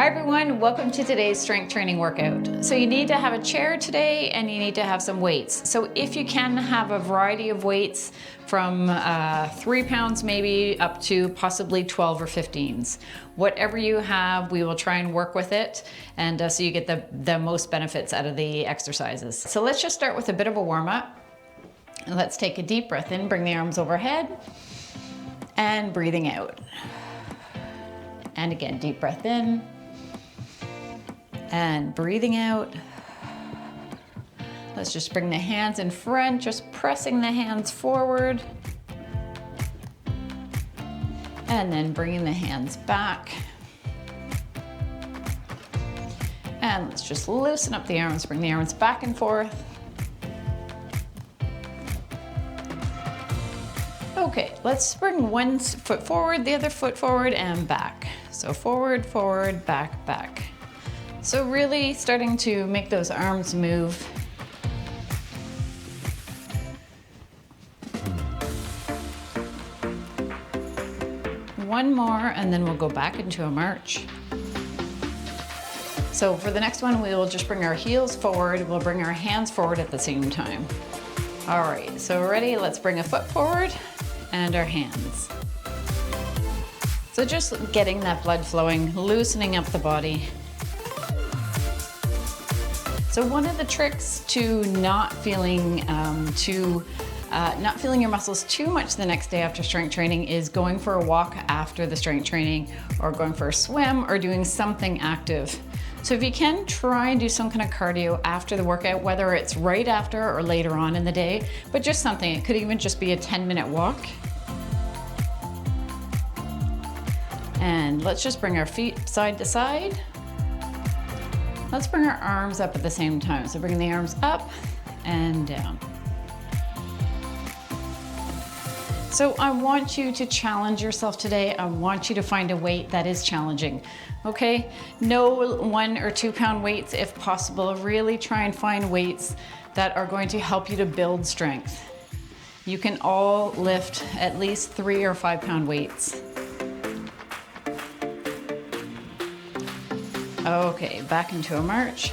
Hi everyone, welcome to today's strength training workout. So you need to have a chair today and you need to have some weights. So if you can have a variety of weights from 3 pounds maybe up to possibly 12 or 15s. Whatever you have, we will try and work with it and so you get the most benefits out of the exercises. So let's just start with a bit of a warm up. And let's take a deep breath in, bring the arms overhead and breathing out. And again, deep breath in. And breathing out. Let's just bring the hands in front, just pressing the hands forward. And then bringing the hands back. And let's just loosen up the arms, bring the arms back and forth. Okay, let's bring one foot forward, the other foot forward and back. So forward, forward, back, back. So really starting to make those arms move. One more and then we'll go back into a march. So for the next one, we will just bring our heels forward. We'll bring our hands forward at the same time. All right, so ready? Let's bring a foot forward and our hands. So just getting that blood flowing, loosening up the body. So one of the tricks to not feeling your muscles too much the next day after strength training is going for a walk after the strength training or going for a swim or doing something active. So if you can, try and do some kind of cardio after the workout, whether it's right after or later on in the day, but just something. It could even just be a 10-minute walk. And let's just bring our feet side to side. Let's bring our arms up at the same time. So bringing the arms up and down. So I want you to challenge yourself today. I want you to find a weight that is challenging, okay? No 1 or 2 pound weights if possible. Really try and find weights that are going to help you to build strength. You can all lift at least 3 or 5 pound weights. Okay, back into a march.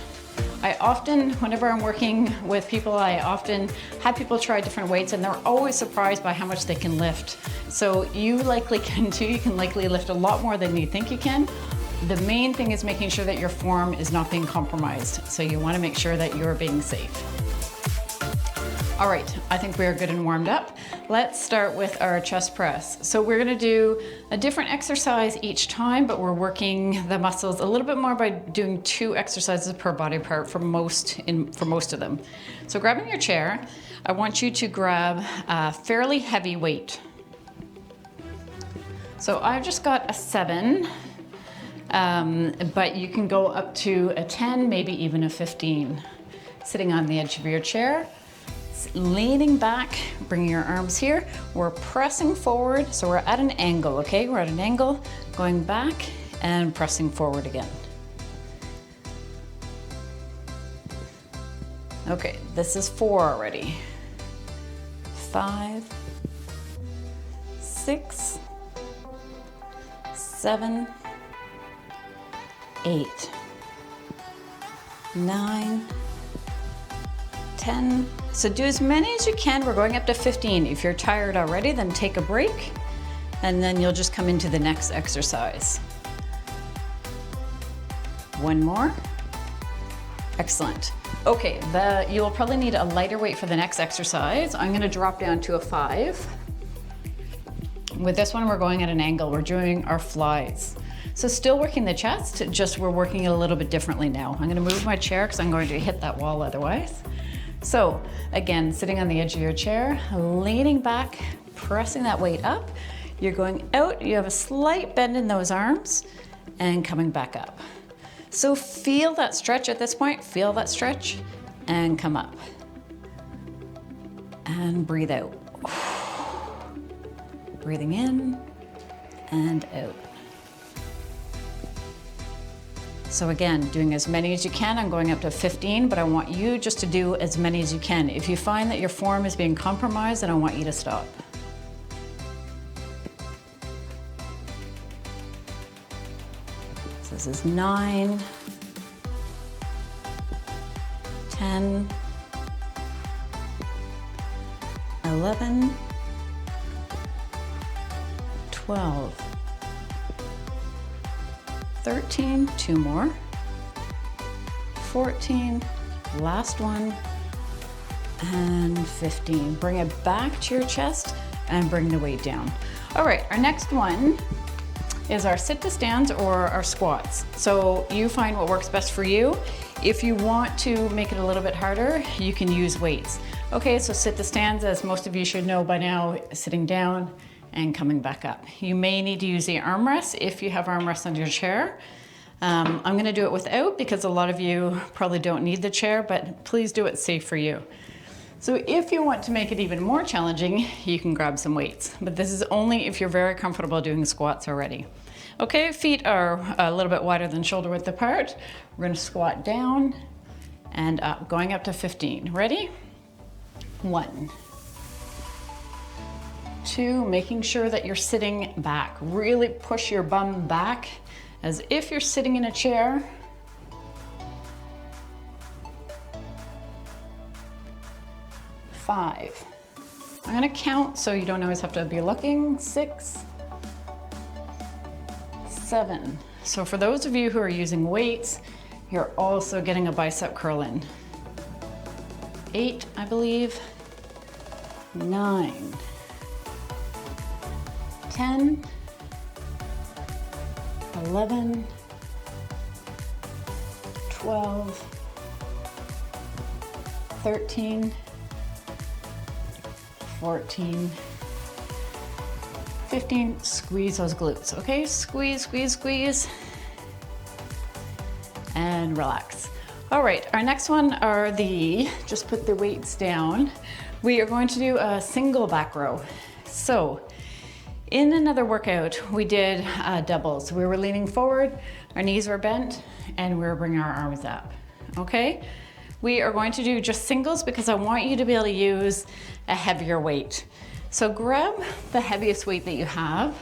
I often, whenever I'm working with people, I often have people try different weights and they're always surprised by how much they can lift. So you likely can too. You can likely lift a lot more than you think you can. The main thing is making sure that your form is not being compromised. So you want to make sure that you're being safe. All right, I think we are good and warmed up. Let's start with our chest press. So we're gonna do a different exercise each time, but we're working the muscles a little bit more by doing 2 exercises per body part for most of them. So grabbing your chair, I want you to grab a fairly heavy weight. So I've just got a 7, but you can go up to a 10, maybe even a 15. Sitting on the edge of your chair. Leaning back, bringing your arms here. We're pressing forward, so we're at an angle, okay? We're at an angle, going back and pressing forward again. Okay, this is 4 already. 5, 6, 7, 8, 9, 10. So do as many as you can. We're going up to 15. If you're tired already, then take a break and then you'll just come into the next exercise. 1 more. Excellent. Okay, you will probably need a lighter weight for the next exercise. I'm gonna drop down to a 5. With this one, we're going at an angle. We're doing our flies. So still working the chest, just we're working it a little bit differently now. I'm gonna move my chair because I'm going to hit that wall otherwise. So again, sitting on the edge of your chair, leaning back, pressing that weight up. You're going out, you have a slight bend in those arms and coming back up. So feel that stretch at this point, feel that stretch and come up. And breathe out. Breathing in and out. So again, doing as many as you can. I'm going up to 15, but I want you just to do as many as you can. If you find that your form is being compromised, then I want you to stop. This is 9, 10, 11, 12, 13, 2 more, 14, last one, and 15. Bring it back to your chest and bring the weight down. All right, our next one is our sit to stands or our squats. So you find what works best for you. If you want to make it a little bit harder, you can use weights. Okay, so sit to stands, as most of you should know by now, sitting down and coming back up. You may need to use the armrest if you have armrests on your chair. I'm gonna do it without because a lot of you probably don't need the chair, but please do it safe for you. So if you want to make it even more challenging, you can grab some weights, but this is only if you're very comfortable doing squats already. Okay, feet are a little bit wider than shoulder width apart. We're gonna squat down and up, going up to 15. Ready? 1, 2, making sure that you're sitting back. Really push your bum back as if you're sitting in a chair. 5. I'm gonna count so you don't always have to be looking. 6, 7. So for those of you who are using weights, you're also getting a bicep curl in. 8, I believe. 9, 10, 11, 12, 13, 14, 15, squeeze those glutes, okay? Squeeze, squeeze, squeeze, and relax. All right, our next one are just put the weights down. We are going to do a single back row. So, in another workout, we did doubles. We were leaning forward, our knees were bent, and we were bringing our arms up, okay? We are going to do just singles because I want you to be able to use a heavier weight. So grab the heaviest weight that you have.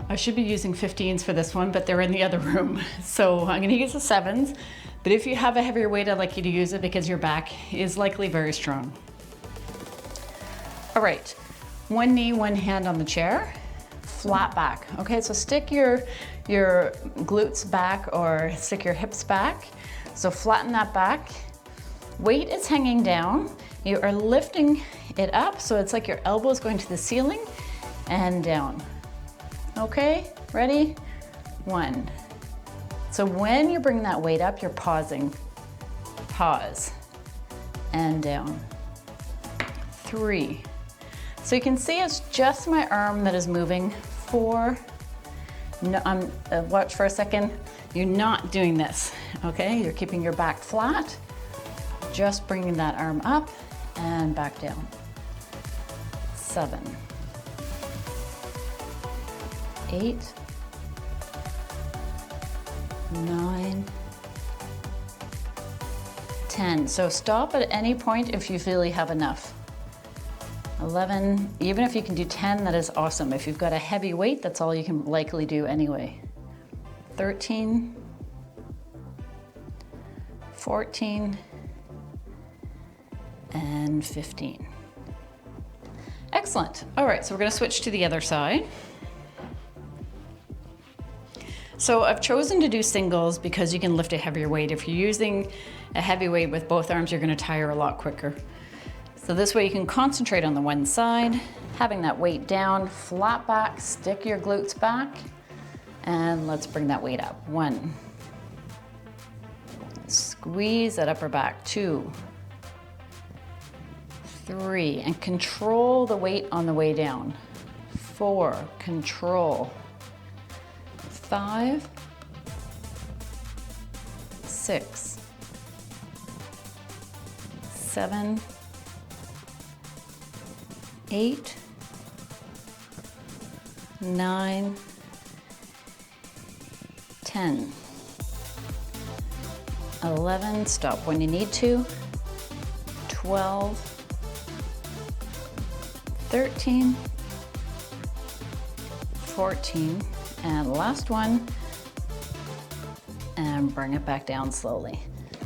I should be using 15s for this one, but they're in the other room. So I'm gonna use the 7s, but if you have a heavier weight, I'd like you to use it because your back is likely very strong. All right, one knee, one hand on the chair, flat back. Okay, so stick your glutes back or stick your hips back. So flatten that back. Weight is hanging down. You are lifting it up, so it's like your elbows going to the ceiling and down. Okay, ready? 1. So when you bring that weight up, you're pausing. Pause, and down. 3. So you can see it's just my arm that is moving. 4. No, watch for a second. You're not doing this, okay? You're keeping your back flat, just bringing that arm up and back down. 7, 8, 9, 10. So stop at any point if you feel you have enough. 11, even if you can do 10, that is awesome. If you've got a heavy weight, that's all you can likely do anyway. 13, 14, and 15. Excellent. All right, so we're gonna switch to the other side. So I've chosen to do singles because you can lift a heavier weight. If you're using a heavy weight with both arms, you're gonna tire a lot quicker. So this way you can concentrate on the one side, having that weight down, flat back, stick your glutes back, and let's bring that weight up. 1. Squeeze that upper back. 2, 3, and control the weight on the way down. 4, control. 5, 6, 7, 8, 9, 10, 11, stop when you need to, 12, 13, 14, And last one. And bring it back down slowly.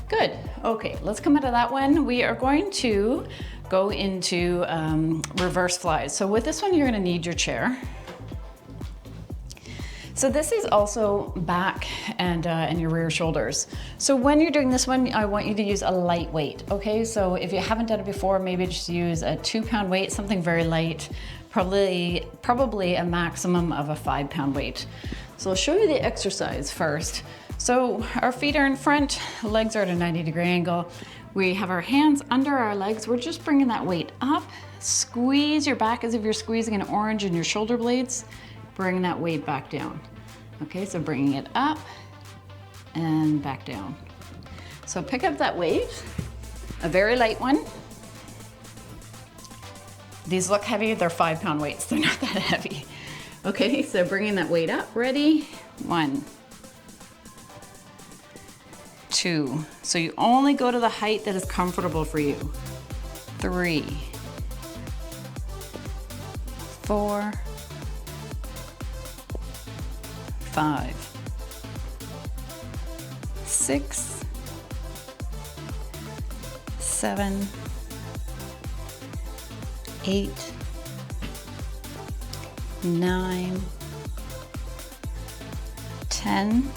Good. Okay, let's come out of that one. We are going to go into reverse flies. So with this one, you're gonna need your chair. So this is also back and your rear shoulders. So when you're doing this one, I want you to use a light weight, okay? So if you haven't done it before, maybe just use a 2-pound weight, something very light, probably a maximum of a 5-pound weight. So I'll show you the exercise first. So our feet are in front, legs are at a 90-degree angle. We have our hands under our legs. We're just bringing that weight up. Squeeze your back as if you're squeezing an orange in your shoulder blades. Bring that weight back down. Okay, so bringing it up and back down. So pick up that weight, a very light one. These look heavy, they're 5-pound weights, they're not that heavy. Okay, so bringing that weight up, ready? 1, 2. So you only go to the height that is comfortable for you. 3, 4, 5, 6, 7, 8, 9, 10,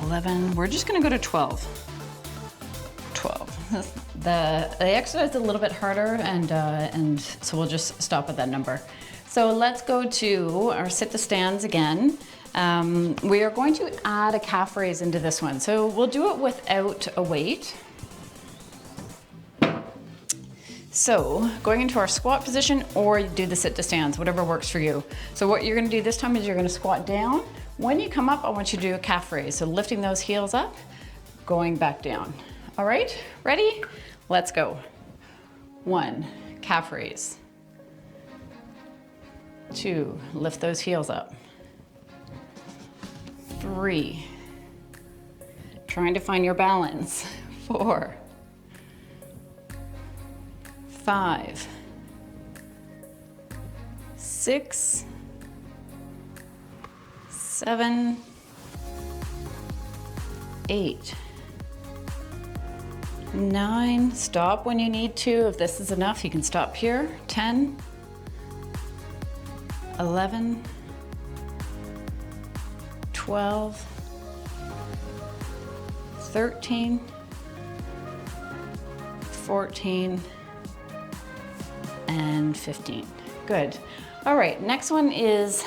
11. We're just gonna go to 12. 12. The exercise is a little bit harder, and so we'll just stop at that number. So let's go to our sit to stands again. We are going to add a calf raise into this one. So we'll do it without a weight. So going into our squat position, or do the sit to stands, whatever works for you. So what you're gonna do this time is you're gonna squat down. When you come up, I want you to do a calf raise. So lifting those heels up, going back down. All right, ready? Let's go. 1, calf raise. 2, lift those heels up. 3, trying to find your balance. 4, 5, 6, 7, 8, 9. Stop when you need to. If this is enough, you can stop here. 10, 11, 12, 13, 14, and 15. Good. All right, next one is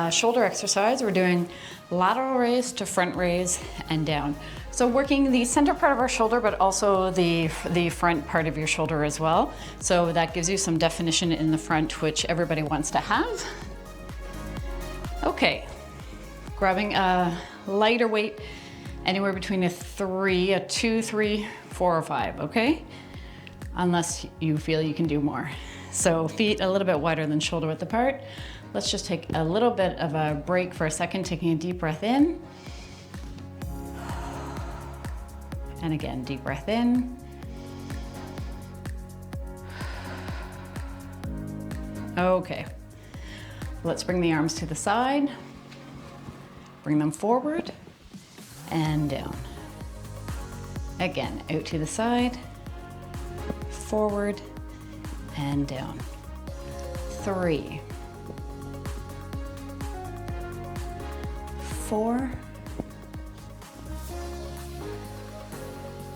shoulder exercise. We're doing lateral raise to front raise and down. So working the center part of our shoulder, but also the front part of your shoulder as well. So that gives you some definition in the front, which everybody wants to have. Okay, grabbing a lighter weight, anywhere between a 2, 3, 4, or 5, okay? Unless you feel you can do more. So feet a little bit wider than shoulder width apart. Let's just take a little bit of a break for a second, taking a deep breath in. And again, deep breath in. Okay. Let's bring the arms to the side. Bring them forward and down. Again, out to the side, forward and down. 3, 4,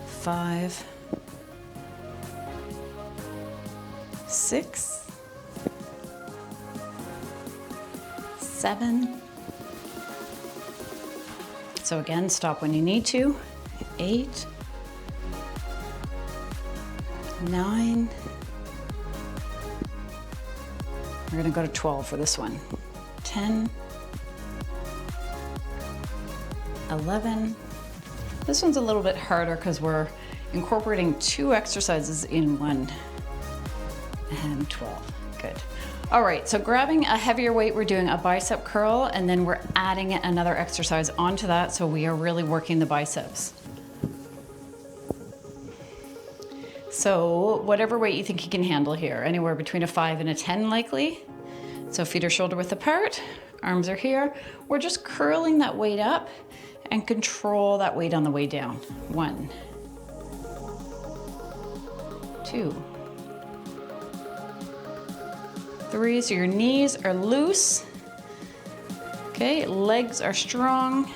5, 6, 7. So again, stop when you need to. 8, 9. We're gonna go to 12 for this one. 10, 11. This one's a little bit harder because we're incorporating 2 exercises in one. And 12, good. All right, so grabbing a heavier weight, we're doing a bicep curl, and then we're adding another exercise onto that, so we are really working the biceps. So whatever weight you think you can handle here, anywhere between a 5 and a 10 likely. So feet are shoulder width apart, arms are here. We're just curling that weight up and control that weight on the way down. 1, 2, 3, so your knees are loose. Okay, legs are strong.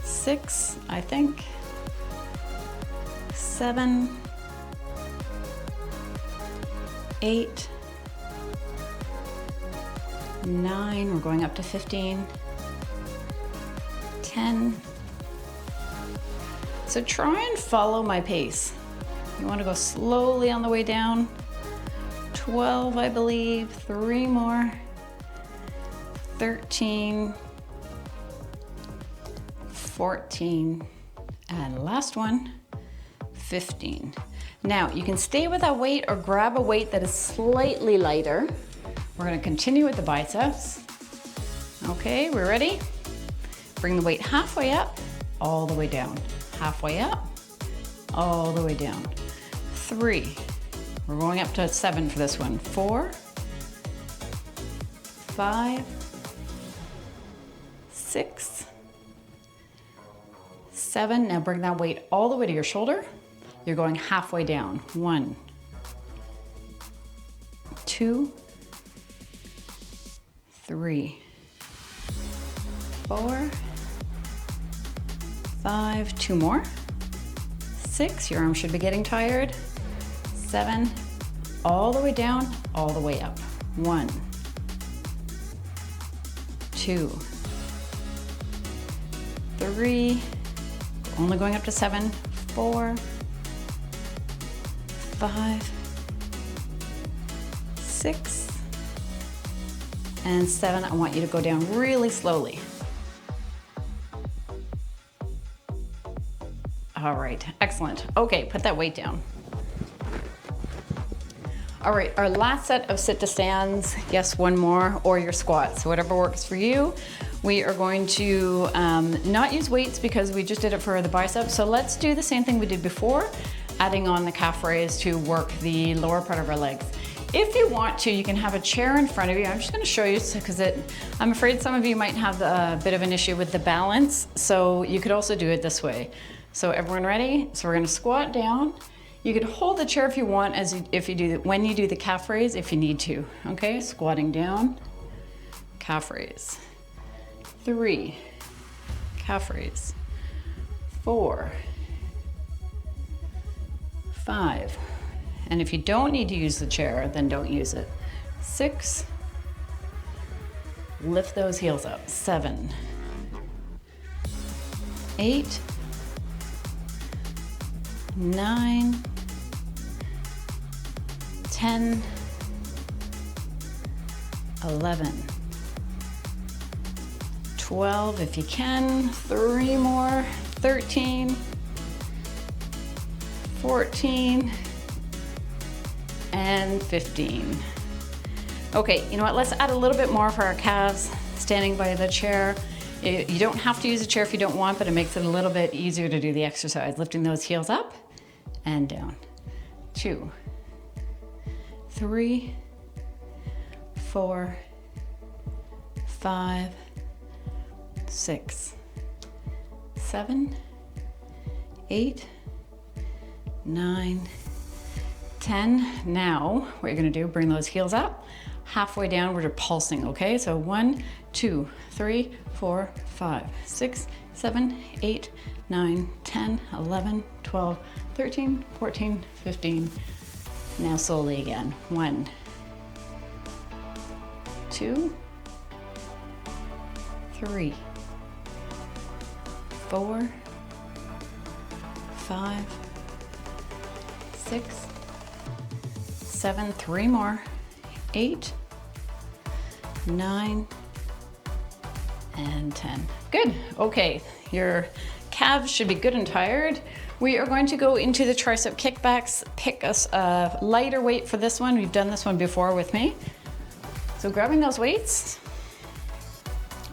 6, I think. 7, 8, 9, we're going up to 15, 10. So try and follow my pace. You want to go slowly on the way down. 12, I believe, 3 more. 13, 14, and last one, 15. Now, you can stay with that weight or grab a weight that is slightly lighter. We're gonna continue with the biceps. Okay, we're ready? Bring the weight halfway up, all the way down. Halfway up, all the way down. 3, we're going up to 7 for this one. 4, 5, 6, 7. Now bring that weight all the way to your shoulder. You're going halfway down. 1, 2, 3, 4, 5, 2 more. 6, your arms should be getting tired. 7, all the way down, all the way up. 1, 2, 3, only going up to 7, 4, 5, 6, and 7. I want you to go down really slowly. All right, excellent. Okay, put that weight down. All right, our last set of sit to stands, yes, one more, or your squats, so whatever works for you. We are going to not use weights because we just did it for the biceps, so let's do the same thing we did before, adding on the calf raise to work the lower part of our legs. If you want to, you can have a chair in front of you. I'm just gonna show you because I'm afraid some of you might have a bit of an issue with the balance, so you could also do it this way. So everyone ready? So we're gonna squat down. You could hold the chair if you want when you do the calf raise if you need to. Okay, squatting down, calf raise. 3, calf raise. 4, 5. And if you don't need to use the chair, then don't use it. 6, lift those heels up. 7, 8, 9, 10, 11, 12 if you can, 3 more, 13, 14, and 15. Okay, you know what, let's add a little bit more for our calves, standing by the chair. You don't have to use a chair if you don't want, but it makes it a little bit easier to do the exercise. Lifting those heels up and down. 2, 3, 4, 5, 6, 7, 8, 9, 10. Now, what you're gonna do, bring those heels up. Halfway down, we're pulsing, okay? So 1, 2, 3, 4, 5, 6, 7, 8, 9, 10, 11, 12, 13, 14, 15. Now slowly again. 1, 2, 3, 4, 5, 6, 7, 3 more, 8, 9, and 10. Good, okay, your calves should be good and tired. We are going to go into the tricep kickbacks. Pick a lighter weight for this one. We've done this one before with me. So grabbing those weights,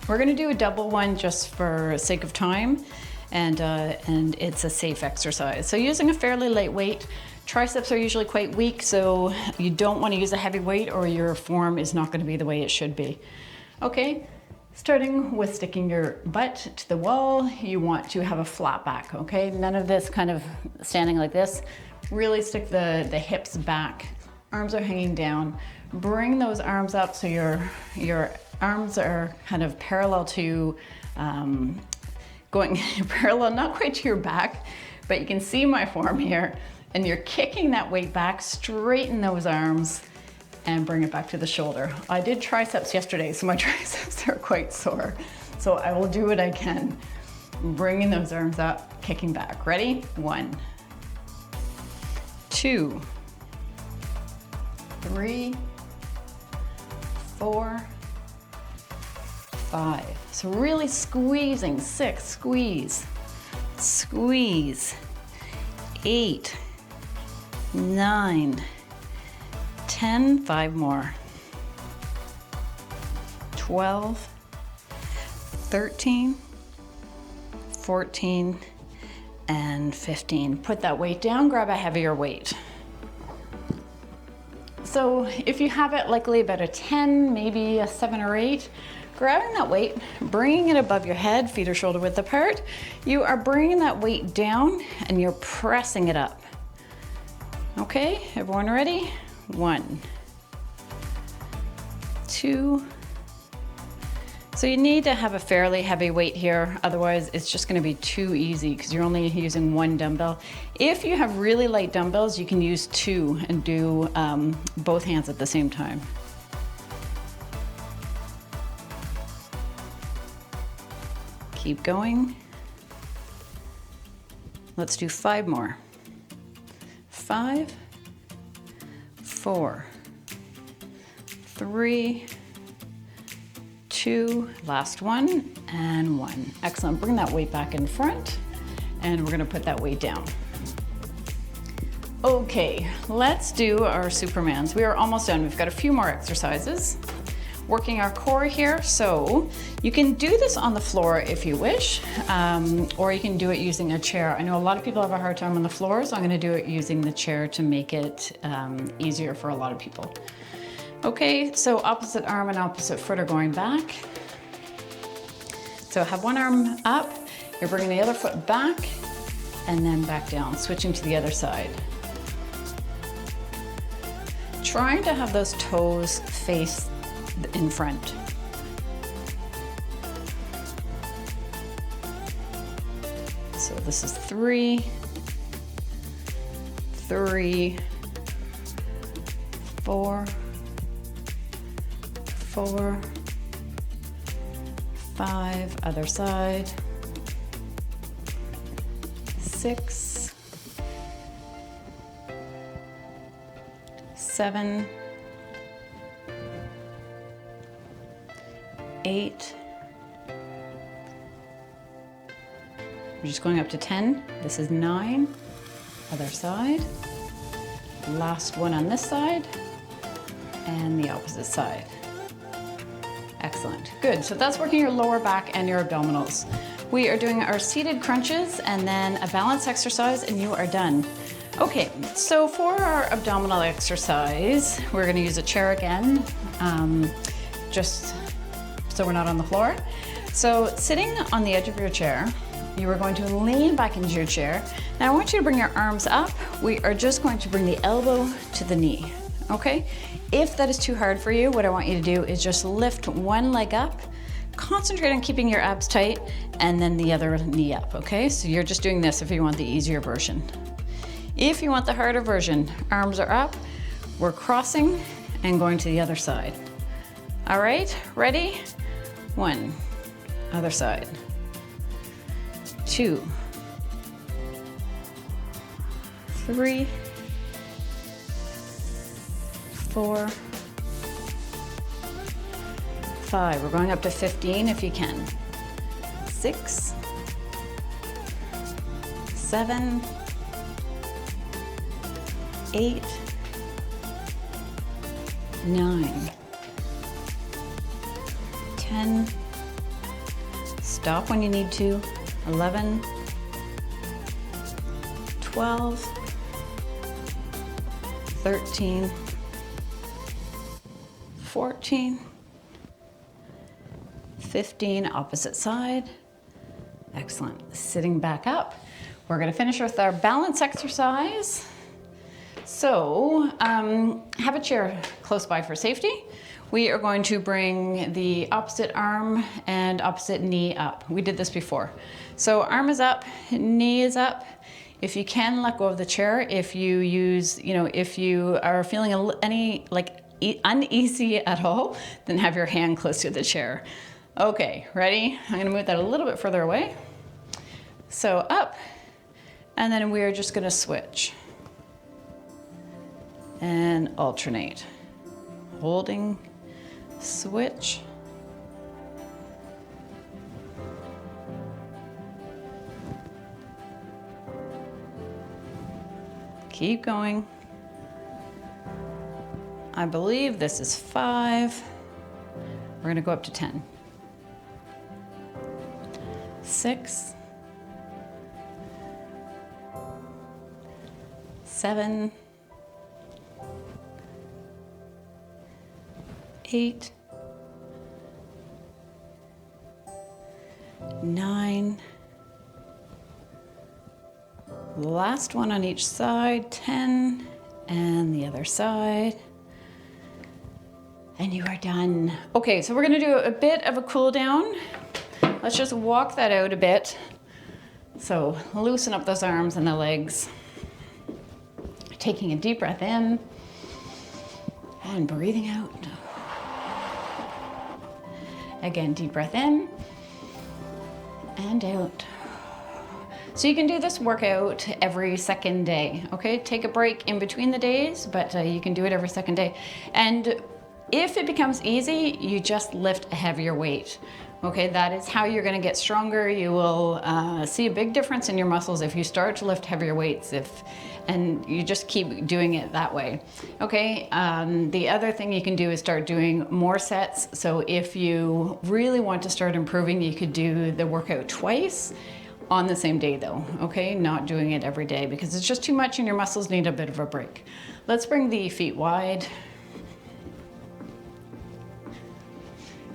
we're gonna do a double one just for sake of time, and it's a safe exercise. So using a fairly light weight, Triceps are usually quite weak, so you don't want to use a heavy weight or your form is not going to be the way it should be. Okay, starting with sticking your butt to the wall, you want to have a flat back, okay? None of this kind of standing like this. Really stick the hips back. Arms are hanging down. Bring those arms up so your arms are kind of parallel to, going parallel, not quite to your back, but you can see my form here. And you're kicking that weight back, straighten those arms and bring it back to the shoulder. I did triceps yesterday, so my triceps are quite sore. So I will do what I can. Bringing those arms up, kicking back. Ready? 1, 2, 3, 4, 5. So really squeezing. 6, squeeze, squeeze. 8, 9, 10, 5 more. 12, 13, 14, and 15. Put that weight down, grab a heavier weight. So if you have it likely about a 10, maybe a 7 or 8, grabbing that weight, bringing it above your head, feet are shoulder width apart, you are bringing that weight down and you're pressing it up. Okay, everyone ready? 1, 2. So you need to have a fairly heavy weight here, otherwise it's just gonna be too easy because you're only using 1 dumbbell. If you have really light dumbbells, you can use 2 and do both hands at the same time. Keep going. Let's do 5 more. 5, 4, 3, 2, last one, and 1. Excellent. Bring that weight back in front, and we're gonna put that weight down. Okay, let's do our Supermans. We are almost done. We've got a few more exercises. Working our core here, so you can do this on the floor if you wish, or you can do it using a chair. I know a lot of people have a hard time on the floor, so I'm gonna do it using the chair to make it easier for a lot of people. Okay, so opposite arm and opposite foot are going back. So have one arm up, you're bringing the other foot back, and then back down, switching to the other side. Trying to have those toes face in front. So this is 3, 3, 4, 4, 5, other side, 6, 7, 8. We're just going up to 10. This is 9. Other side. Last one on this side. And the opposite side. Excellent. Good. So that's working your lower back and your abdominals. We are doing our seated crunches and then a balance exercise, and you are done. Okay, so for our abdominal exercise, we're going to use a chair again, just so we're not on the floor. So sitting on the edge of your chair, you are going to lean back into your chair. Now I want you to bring your arms up. We are just going to bring the elbow to the knee, okay? If that is too hard for you, what I want you to do is just lift one leg up, concentrate on keeping your abs tight, and then the other knee up, okay? So you're just doing this if you want the easier version. If you want the harder version, arms are up, we're crossing and going to the other side. All right, ready? 1, other side. 2, 3, 4, 5. We're going up to 15 if you can. 6, 7, 8, 9, 10, stop when you need to, 11, 12, 13, 14, 15, opposite side. Excellent. Sitting back up. We're going to finish with our balance exercise. So have a chair close by for safety. We are going to bring the opposite arm and opposite knee up. We did this before. So arm is up, knee is up. If you can, let go of the chair. If you use, if you are feeling uneasy at all, then have your hand close to the chair. Okay, ready? I'm gonna move that a little bit further away. So up, and then we're just gonna switch and alternate. Holding, switch. Keep going. I believe this is 5. We're gonna go up to 10. 6, 7, 8, 9, last one on each side, 10, and the other side. And you are done. Okay, so we're gonna do a bit of a cool down. Let's just walk that out a bit. So loosen up those arms and the legs. Taking a deep breath in and breathing out. Again, deep breath in and out. So you can do this workout every second day, okay? Take a break in between the days, but you can do it every second day. And if it becomes easy, you just lift a heavier weight. Okay, that is how you're gonna get stronger. You will see a big difference in your muscles if you start to lift heavier weights, and you just keep doing it that way. Okay, the other thing you can do is start doing more sets. So if you really want to start improving, you could do the workout twice on the same day though, okay? Not doing it every day because it's just too much and your muscles need a bit of a break. Let's bring the feet wide.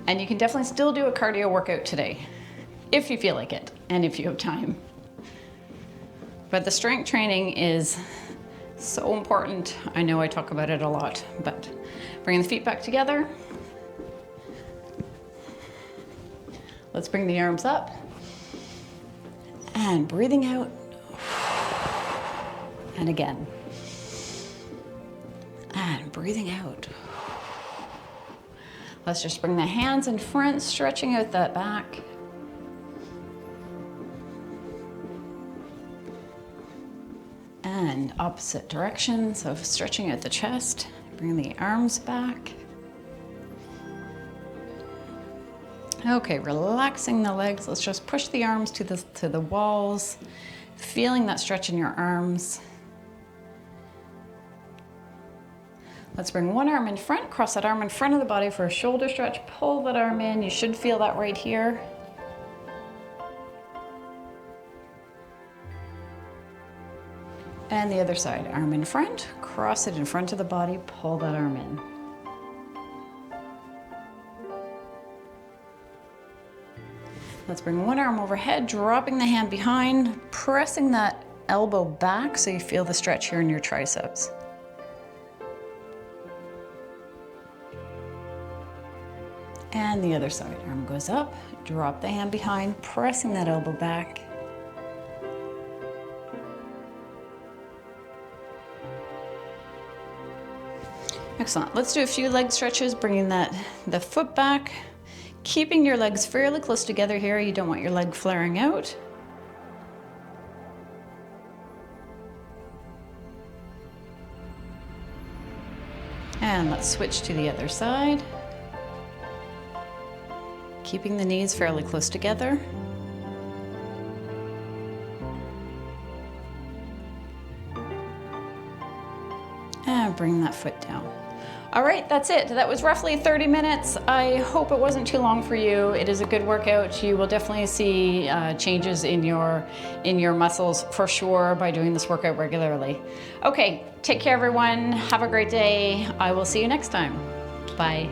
And you can definitely still do a cardio workout today, if you feel like it, and if you have time. But the strength training is so important. I know I talk about it a lot, but bringing the feet back together. Let's bring the arms up. And breathing out. And again. And breathing out. Let's just bring the hands in front, stretching out that back. And opposite direction, so stretching out the chest, bring the arms back. Okay, relaxing the legs. Let's just push the arms to the walls, feeling that stretch in your arms. Let's bring one arm in front, cross that arm in front of the body for a shoulder stretch. Pull that arm in. You should feel that right here. And the other side, arm in front, cross it in front of the body, pull that arm in. Let's bring one arm overhead, dropping the hand behind, pressing that elbow back so you feel the stretch here in your triceps. And the other side, arm goes up, drop the hand behind, pressing that elbow back. Excellent. Let's do a few leg stretches, bringing the foot back, keeping your legs fairly close together here. You don't want your leg flaring out. And let's switch to the other side. Keeping the knees fairly close together. And bring that foot down. All right, that's it. That was roughly 30 minutes. I hope it wasn't too long for you. It is a good workout. You will definitely see changes in your muscles for sure by doing this workout regularly. Okay, take care everyone. Have a great day. I will see you next time. Bye.